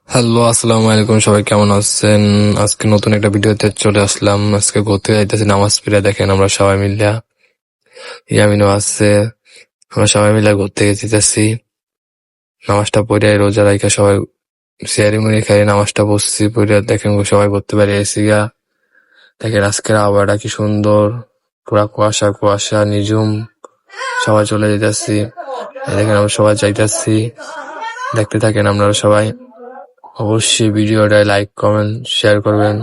Hello, আসসালামু আলাইকুম। সবাই কেমন আছেন? আজকে নতুন একটা ভিডিওতে চলে আসলাম। আজকে ঘুরতে যাইতেছি নামাজ পড়ে। দেখেন আমরা সবাই মিলে, ইয়ামিনও আছে, আমরা সবাই মিলে ঘুরতে যেতেছি। নামাজটা পড়ে রোজা রাইখা সবাই সিয়ারি মুড়ি খাই নামাজটা পড়ছি পড়ে। দেখেন সবাই ঘুরতে পারে এসি গা। দেখেন আজকের আবহাওয়াটা কি সুন্দর, পুরা কুয়াশা কুয়াশা নিঝুম। সবাই চলে যেতেছি। দেখেন আমরা সবাই যাইতেছি। দেখতে থাকেন আপনারা সবাই। অবশ্যই ভিডিওটা লাইক কমেন্ট শেয়ার করবেন।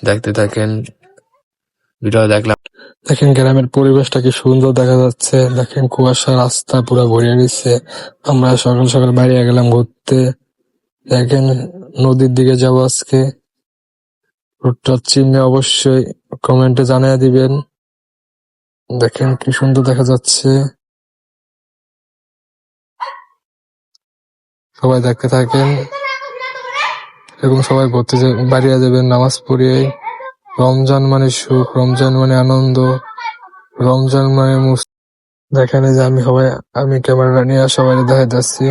দেখতে থাকেন ভিডিও দেখলাম। দেখেন গ্রামের পরিবেশটা কি সুন্দর দেখা যাচ্ছে। দেখেন কুয়াশা রাস্তা পুরো ভরিয়ে দিচ্ছে। আমরা সকাল সকাল বাইরে গেলাম ঘুরতে। দেখেন নদীর দিকে যাবো আজকে। রুটটা চিহ্নে অবশ্যই কমেন্টে জানিয়ে দিবেন। দেখেন কি সুন্দর দেখা যাচ্ছে। সবাই দেখতে থাকেন এবং সবাই ঘুরতে বাড়িয়ে যাবেন নামাজ পড়িয়ে। রমজান মানে সুখ, রমজান মানে আনন্দ, রমজান মানে দেখেন এই যে আমি ক্যামেরা নিয়ে সবাই দেখাইতেছি।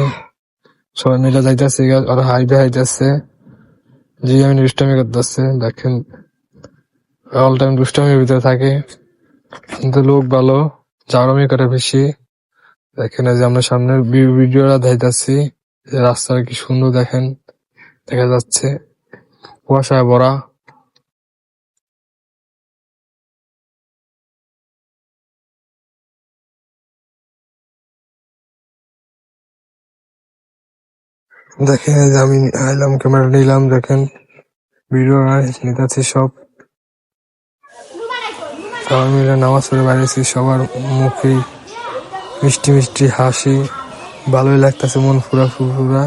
সবাই মিলে যাইতেছি, ওরা হাইবে হাইতেছে। জি আমি দুষ্টামি করতেছে। দেখেন অল টাইম দুষ্টামির ভিতরে থাকে, কিন্তু লোক ভালো, জারমি করে বেশি। দেখেন এই যে আমরা সামনে ভিডিওটা দেখাইতেছি। রাস্তাটা কি সুন্দর দেখেন, দেখা যাচ্ছে কুয়াশায় ভরা। দেখেন এই যে আমি আইলাম, ক্যামেরা নিলাম। দেখেন ভিডিও নিতেছি সব। সবাই মিলে নামাজ পড়ে বাইরেছি। সবার মুখে মিষ্টি মিষ্টি হাসি, ভালোই লাগতেছে, মন ফুরা ফুরা।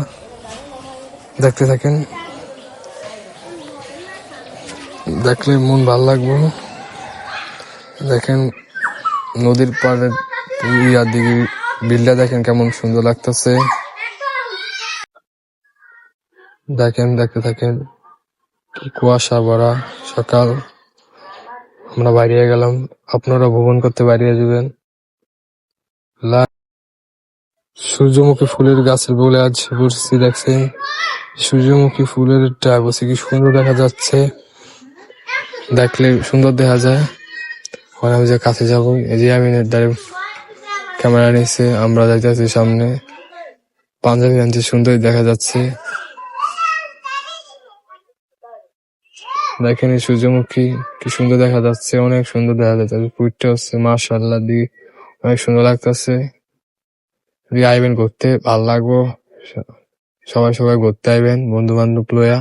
দেখতে থাকেন, দেখলে মন ভালো লাগবে। দেখেন নদীর পাড়ে ইয়ার দিকে বিলটা দেখেন কেমন সুন্দর লাগতেছে। দেখেন দেখতে থাকেন কুয়াশা ভরা সকাল। আমরা বাইরে গেলাম, আপনারা ভ্রমণ করতে বাইরে যাবেন। সূর্যমুখী ফুলের গাছের বলে আজ ঘুরছি। দেখছেন সূর্যমুখী ফুলের বসে কি সুন্দর দেখা যাচ্ছে, দেখলে সুন্দর দেখা যায়। আমি যে কাছে যাবো, এই যে আমি ক্যামেরা নিচ্ছে, আমরা যাইতেছি সামনে। পাঞ্জাবি আনছি, সুন্দর দেখা যাচ্ছে। দেখেন এই সূর্যমুখী কি সুন্দর দেখা যাচ্ছে, অনেক সুন্দর দেখা যাচ্ছে। ফুটটা হচ্ছে মাশাআল্লাহ দিয়ে, অনেক সুন্দর লাগতেছে। আইবেন ঘুরতে, ভাল লাগবো। সবাই সবাই ঘুরতে আইবেন বন্ধু বান্ধব লইয়া।